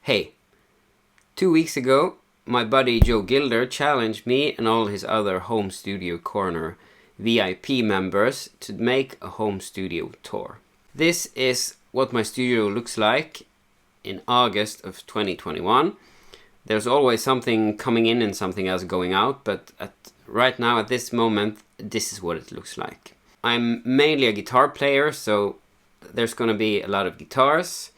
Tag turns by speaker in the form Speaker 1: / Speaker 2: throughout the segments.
Speaker 1: Hey, 2 weeks ago, my buddy Joe Gilder challenged me and all his other Home Studio Corner VIP members to make a home studio tour. This is what my studio looks like in August of 2021. There's always something coming in and something else going out, but right now at this moment, this is what it looks like. I'm mainly a guitar player, so there's going to be a lot of guitars.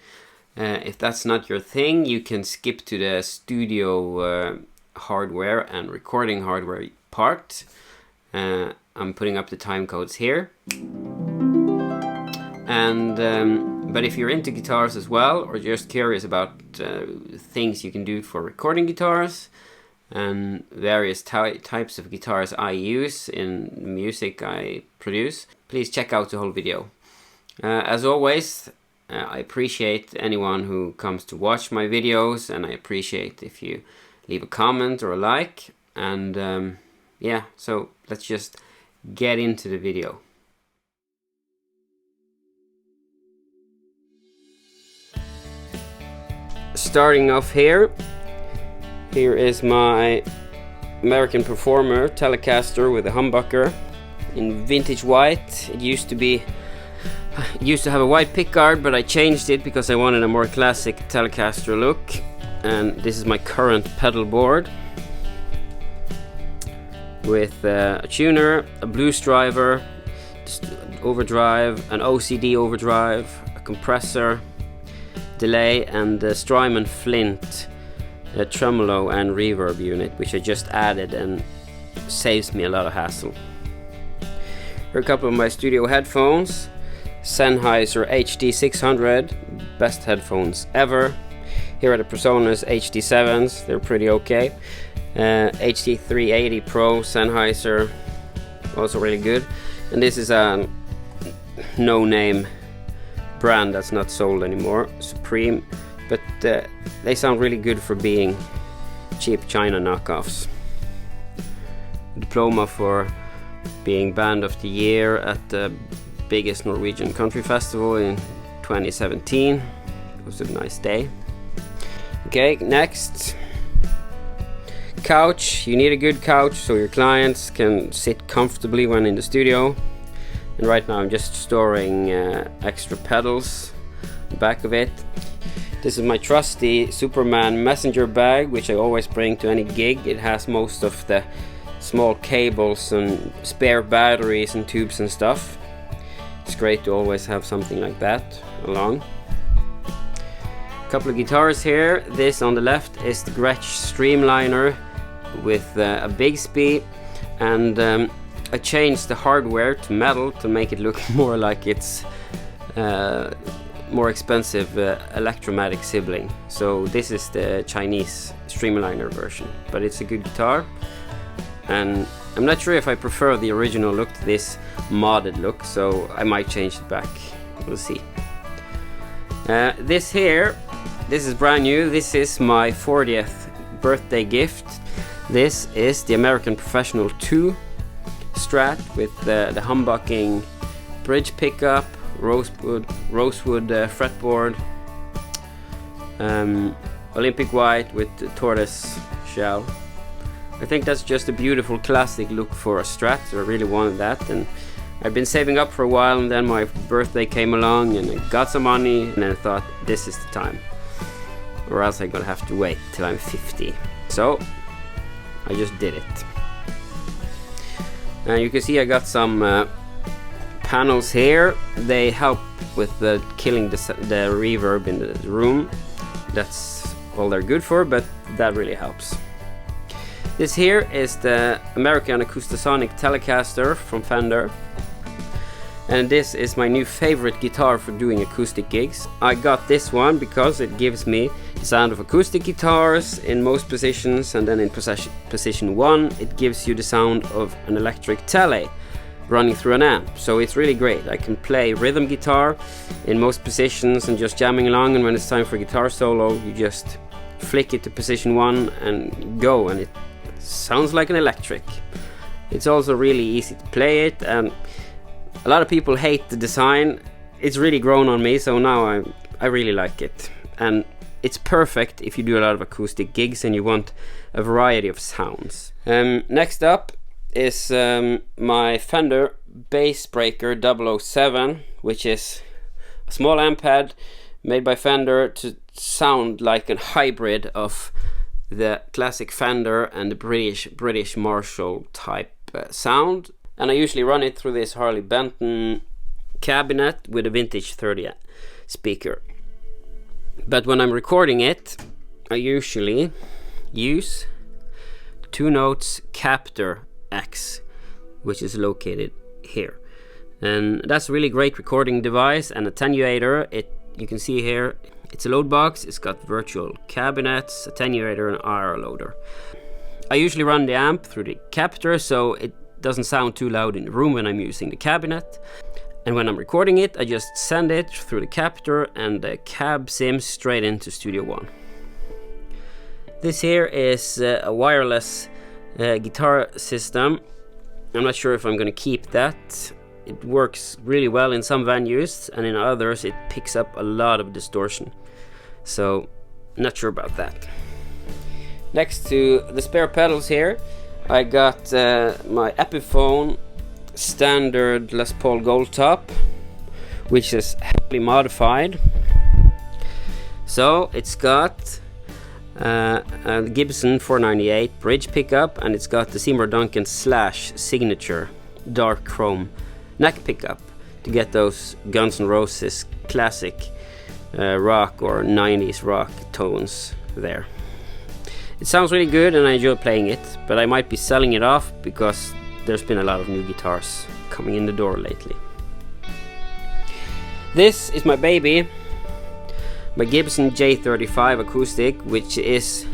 Speaker 1: If that's not your thing, you can skip to the studio hardware and recording hardware part. I'm putting up the time codes here. But if you're into guitars as well, or just curious about things you can do for recording guitars and various types of guitars I use in music I produce, please check out the whole video. As always, I appreciate anyone who comes to watch my videos, and I appreciate if you leave a comment or a like. And yeah, so let's just get into the video. Starting off here is my American Performer Telecaster with a humbucker in vintage white. It used to have a white pickguard, but I changed it because I wanted a more classic Telecaster look. And this is my current pedal board with a tuner, a blues driver, overdrive, an OCD overdrive, a compressor, delay, and the Strymon Flint tremolo and reverb unit, which I just added and saves me a lot of hassle. Here are a couple of my studio headphones. Sennheiser HD600, best headphones ever. Here are the Presonus HD7s, they're pretty okay. HD380 Pro Sennheiser, also really good. And this is a no-name brand that's not sold anymore, Supreme, but they sound really good for being cheap China knockoffs. Diploma for being Band of the Year at the biggest Norwegian country festival in 2017. It was a nice day. Okay, next. Couch. You need a good couch so your clients can sit comfortably when in the studio. And right now I'm just storing extra pedals in the back of it. This is my trusty Superman messenger bag, which I always bring to any gig. It has most of the small cables and spare batteries and tubes and stuff. It's great to always have something like that along. A couple of guitars here. This on the left is the Gretsch Streamliner with a Bigsby, and I changed the hardware to metal to make it look more like its more expensive Electromatic sibling. So this is the Chinese Streamliner version, but it's a good guitar. And I'm not sure if I prefer the original look to this modded look, so I might change it back. We'll see. This is brand new. This is my 40th birthday gift. This is the American Professional 2 Strat with the humbucking bridge pickup, rosewood fretboard, Olympic white with the tortoise shell. I think that's just a beautiful classic look for a Strat, so I really wanted that, and I've been saving up for a while, and then my birthday came along and I got some money, and then I thought this is the time, or else I'm gonna have to wait till I'm 50. So I just did it. And you can see I got some panels here. They help with killing the reverb in the room. That's all they're good for, but that really helps. This here is the American Acoustic Telecaster from Fender. And this is my new favorite guitar for doing acoustic gigs. I got this one because it gives me the sound of acoustic guitars in most positions, and then in position 1 it gives you the sound of an electric tele running through an amp. So it's really great. I can play rhythm guitar in most positions and just jamming along, and when it's time for guitar solo you just flick it to position 1 and go, and it sounds like an electric. It's also really easy to play it, and a lot of people hate the design. It's really grown on me, so now I really like it. And it's perfect if you do a lot of acoustic gigs and you want a variety of sounds. Next up is my Fender Bass Breaker 007, which is a small amp pad made by Fender to sound like a hybrid of the classic Fender and the British Marshall type sound. And I usually run it through this Harley Benton cabinet with a vintage 30 speaker. But when I'm recording it, I usually use 2 Notes Captor X, which is located here. And that's a really great recording device and attenuator. You can see here, it's a load box, it's got virtual cabinets, attenuator and RR loader. I usually run the amp through the Captor so it doesn't sound too loud in the room when I'm using the cabinet. And when I'm recording it, I just send it through the Captor and the cab sim straight into Studio One. This here is a wireless guitar system. I'm not sure if I'm going to keep that. It works really well in some venues, and in others it picks up a lot of distortion. So, not sure about that. Next to the spare pedals here, I got my Epiphone standard Les Paul Gold Top, which is heavily modified. So it's got a Gibson 498 bridge pickup, and it's got the Seymour Duncan Slash signature dark chrome neck pickup to get those Guns N' Roses classic rock or 90s rock tones there. It sounds really good and I enjoy playing it, but I might be selling it off because there's been a lot of new guitars coming in the door lately. This is my baby, my Gibson J35 acoustic, which is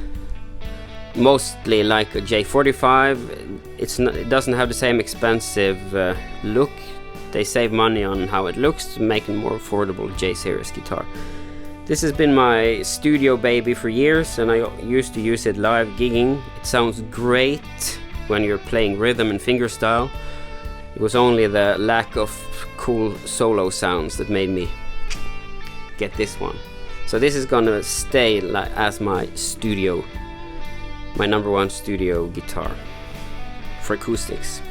Speaker 1: mostly like a J45. It doesn't have the same expensive look. They save money on how it looks to make a more affordable J-series guitar. This has been my studio baby for years, and I used to use it live gigging. It sounds great when you're playing rhythm and fingerstyle. It was only the lack of cool solo sounds that made me get this one. So this is gonna stay as my number one studio guitar for acoustics.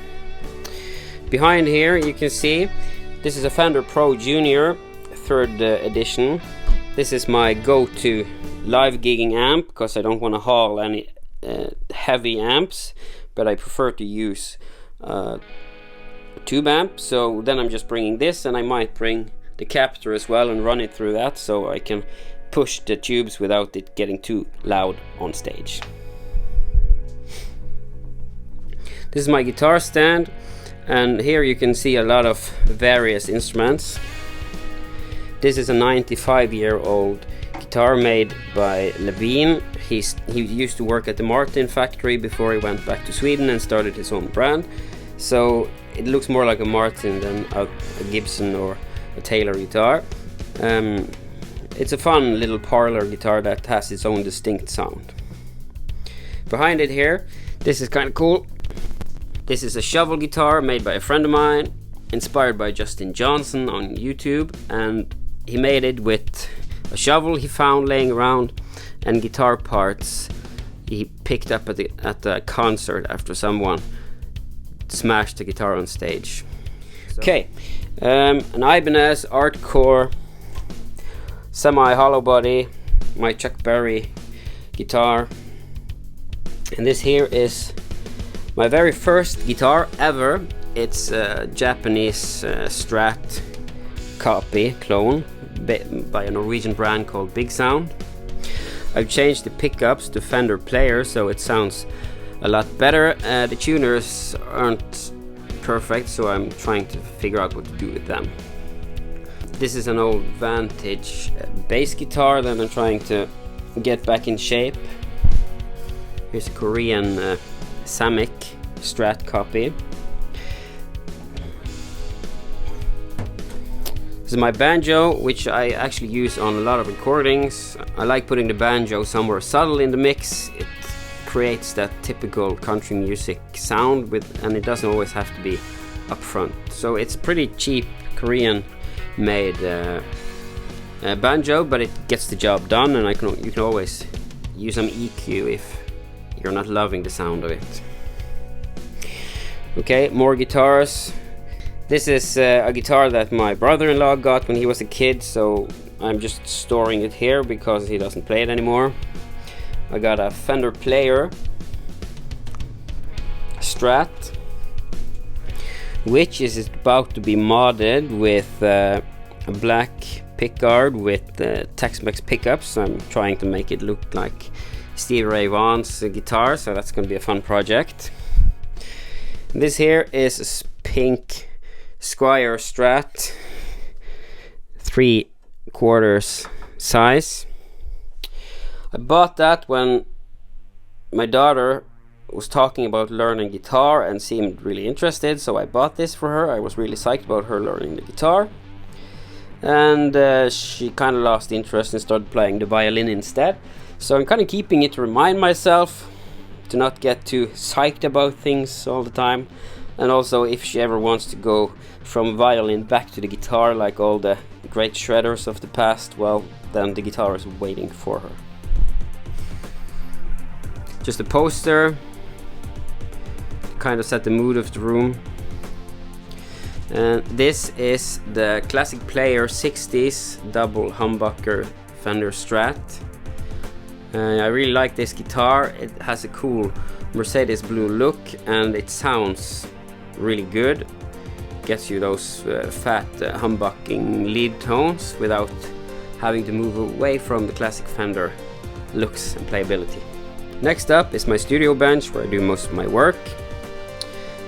Speaker 1: Behind here you can see this is a Fender Pro Junior 3rd edition. This is my go-to live gigging amp because I don't want to haul any heavy amps, but I prefer to use tube amp. So then I'm just bringing this, and I might bring the Captor as well and run it through that so I can push the tubes without it getting too loud on stage. This is my guitar stand, and here you can see a lot of various instruments. This is a 95-year-old guitar made by Levine. He used to work at the Martin factory before he went back to Sweden and started his own brand. So it looks more like a Martin than a Gibson or a Taylor guitar. It's a fun little parlor guitar that has its own distinct sound. Behind it here, this is kind of cool. This is a shovel guitar made by a friend of mine, inspired by Justin Johnson on YouTube, and he made it with a shovel he found laying around and guitar parts he picked up at the concert after someone smashed the guitar on stage. Okay, an Ibanez Artcore semi-hollow body, my Chuck Berry guitar, and this here is my very first guitar ever. It's a Japanese Strat clone by a Norwegian brand called Big Sound. I've changed the pickups to Fender Player so it sounds a lot better. The tuners aren't perfect, so I'm trying to figure out what to do with them. This is an old Vantage bass guitar that I'm trying to get back in shape. Here's a Korean Samick Strat copy. This is my banjo, which I actually use on a lot of recordings. I like putting the banjo somewhere subtle in the mix. It creates that typical country music sound and it doesn't always have to be up front. So it's pretty cheap Korean made banjo, but it gets the job done, and you can always use some EQ if you're not loving the sound of it. Okay, more guitars. This is a guitar that my brother-in-law got when he was a kid, so I'm just storing it here because he doesn't play it anymore. I got a Fender Player Strat, which is about to be modded with a black pickguard with Tex-Mex pickups. I'm trying to make it look like Stevie Ray Vaughan's guitar, so that's going to be a fun project. This here is a pink Squier Strat 3/4 size. I bought that when my daughter was talking about learning guitar and seemed really interested, so I bought this for her. I was really psyched about her learning the guitar, and she kind of lost interest and started playing the violin instead. So I'm kind of keeping it to remind myself to not get too psyched about things all the time, and also if she ever wants to go from violin back to the guitar like all the great shredders of the past, well, then the guitar is waiting for her. Just a poster, kind of set the mood of the room. And this is the Classic Player 60s double humbucker Fender Strat. I really like this guitar. It has a cool Mercedes blue look and it sounds really good. Gets you those fat humbucking lead tones without having to move away from the classic Fender looks and playability. Next up is my studio bench where I do most of my work.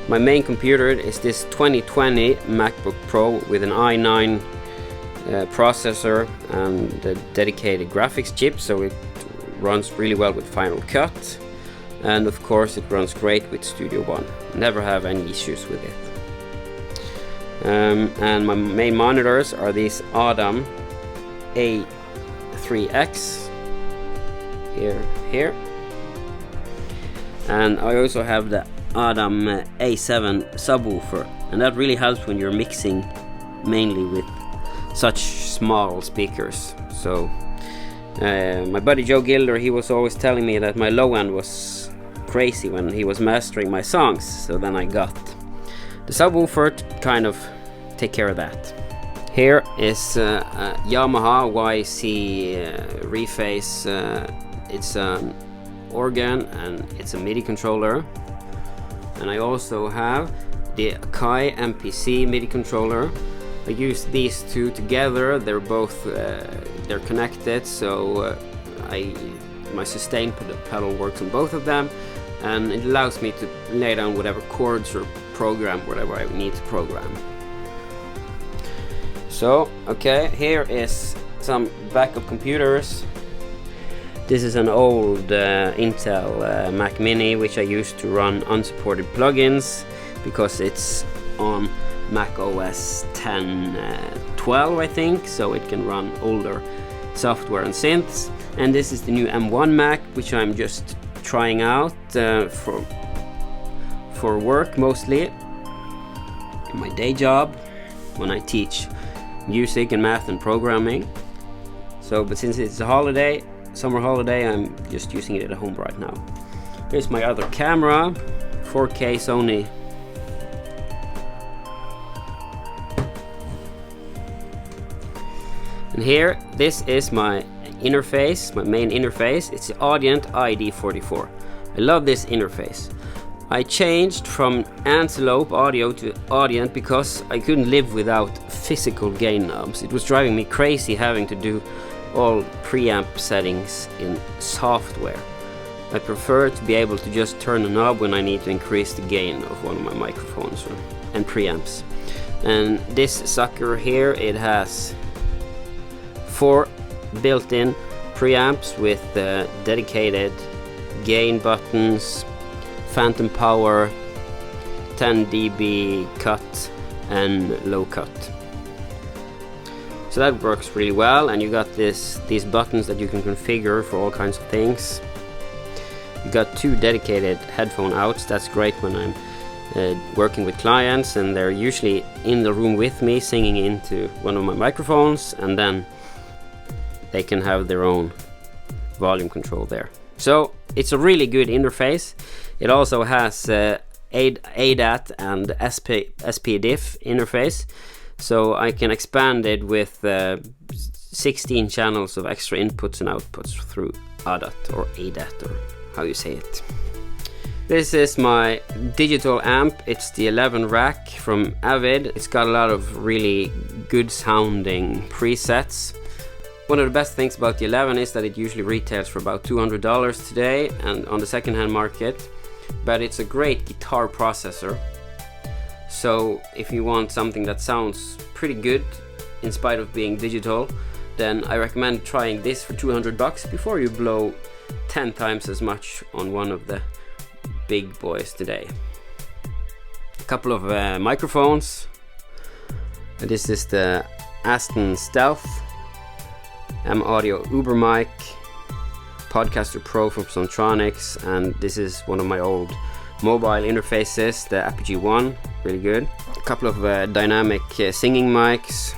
Speaker 1: My main computer is this 2020 MacBook Pro with an i9 processor and a dedicated graphics chip, so it runs really well with Final Cut, and of course it runs great with Studio One. Never have any issues with it. And my main monitors are these Adam A3X here, and I also have the Adam A7 subwoofer, and that really helps when you're mixing mainly with such small speakers. So my buddy Joe Gilder, he was always telling me that my low end was crazy when he was mastering my songs, so then I got the subwoofer to kind of take care of that. Here is a Yamaha YC Reface. It's an organ and it's a MIDI controller. And I also have the Akai MPC MIDI controller. I use these two together. They're both they're connected, so my sustain pedal works on both of them, and it allows me to lay down whatever chords or program whatever I need to program. So okay, here is some backup computers. This is an old Intel Mac Mini, which I used to run unsupported plugins because it's on Mac OS 10.12 I think, so it can run older software and synths. And this is the new M1 Mac, which I'm just trying out for work mostly, in my day job when I teach music and math and programming. So, but since it's a holiday, summer holiday, I'm just using it at home right now. Here's my other camera, 4K Sony. And here, this is my interface, my main interface. It's the Audient ID44. I love this interface. I changed from Antelope Audio to Audient because I couldn't live without physical gain knobs. It was driving me crazy having to do all preamp settings in software. I prefer to be able to just turn a knob when I need to increase the gain of one of my microphones and preamps. And this sucker here, it has 4 built-in preamps with dedicated gain buttons, phantom power, 10 dB cut and low cut. So that works really well, and you got these buttons that you can configure for all kinds of things. You got 2 dedicated headphone outs. That's great when I'm working with clients and they're usually in the room with me singing into one of my microphones, and then they can have their own volume control there. So it's a really good interface. It also has ADAT and SPDIF interface, so I can expand it with 16 channels of extra inputs and outputs through ADAT or ADAT, or how you say it. This is my digital amp. It's the 11 rack from Avid. It's got a lot of really good sounding presets. One of the best things about the 11 is that it usually retails for about $200 today and on the secondhand market, but it's a great guitar processor. So if you want something that sounds pretty good in spite of being digital, then I recommend trying this for $200 before you blow 10 times as much on one of the big boys today. A couple of microphones. This is the Aston Stealth M Audio Uber mic, Podcaster Pro from Sontronics, and this is one of my old mobile interfaces, the Apogee 1, really good. A couple of dynamic singing mics,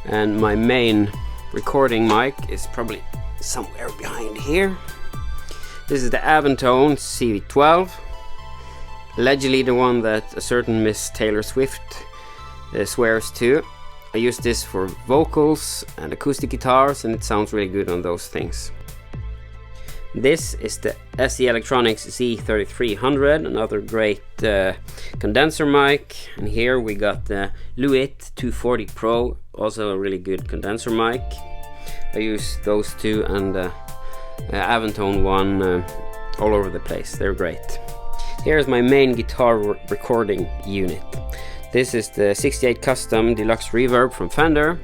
Speaker 1: and my main recording mic is probably somewhere behind here. This is the Aventone CV12, allegedly the one that a certain Miss Taylor Swift swears to. I use this for vocals and acoustic guitars, and it sounds really good on those things. This is the SE Electronics Z3300, another great condenser mic. And here we got the Lewitt 240 Pro, also a really good condenser mic. I use those two and the Aventone one all over the place. They're great. Here's my main guitar recording unit. This is the 68 Custom Deluxe Reverb from Fender,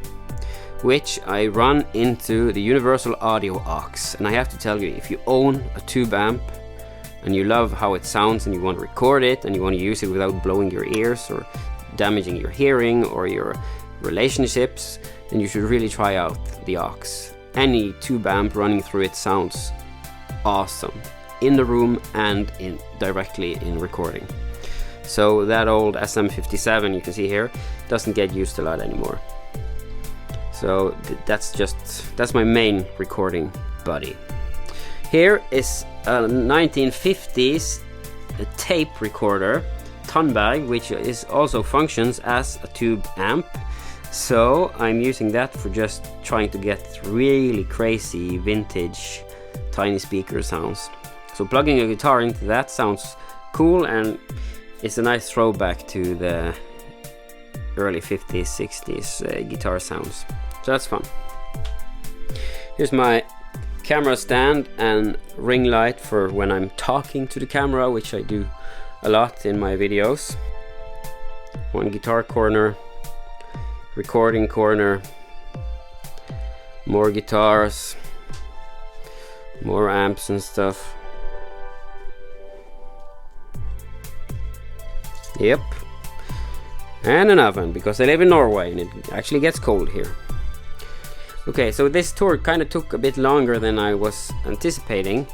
Speaker 1: which I run into the Universal Audio aux. And I have to tell you, if you own a tube amp and you love how it sounds and you want to record it and you want to use it without blowing your ears or damaging your hearing or your relationships, then you should really try out the aux. Any tube amp running through it sounds awesome in the room and directly in recording. So that old SM57 you can see here doesn't get used a lot anymore. So that's my main recording buddy. Here is a 1950s tape recorder, Tonbag, which is also functions as a tube amp. So I'm using that for just trying to get really crazy vintage tiny speaker sounds. So plugging a guitar into that sounds cool, and it's a nice throwback to the early 50s, 60s guitar sounds. So that's fun. Here's my camera stand and ring light for when I'm talking to the camera, which I do a lot in my videos. One guitar corner, recording corner, more guitars, more amps and stuff. Yep. And an oven, because I live in Norway and it actually gets cold here. Okay, so this tour kind of took a bit longer than I was anticipating,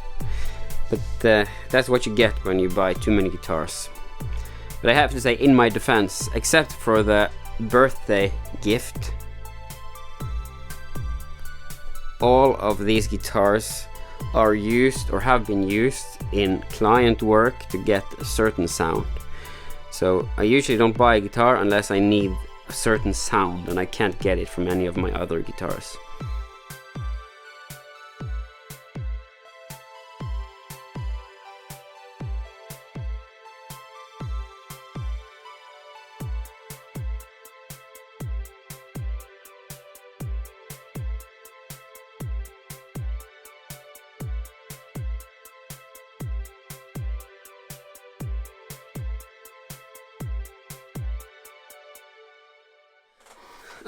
Speaker 1: but that's what you get when you buy too many guitars. But I have to say, in my defense, except for the birthday gift, all of these guitars are used or have been used in client work to get a certain sound. So I usually don't buy a guitar unless I need a certain sound, and I can't get it from any of my other guitars.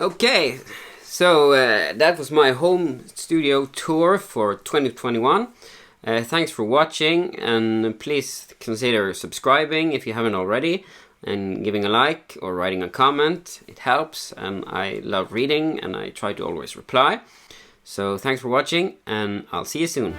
Speaker 1: Okay, so that was my home studio tour for 2021. Thanks for watching, and please consider subscribing if you haven't already, and giving a like or writing a comment. It helps, and I love reading, and I try to always reply. So thanks for watching, and I'll see you soon.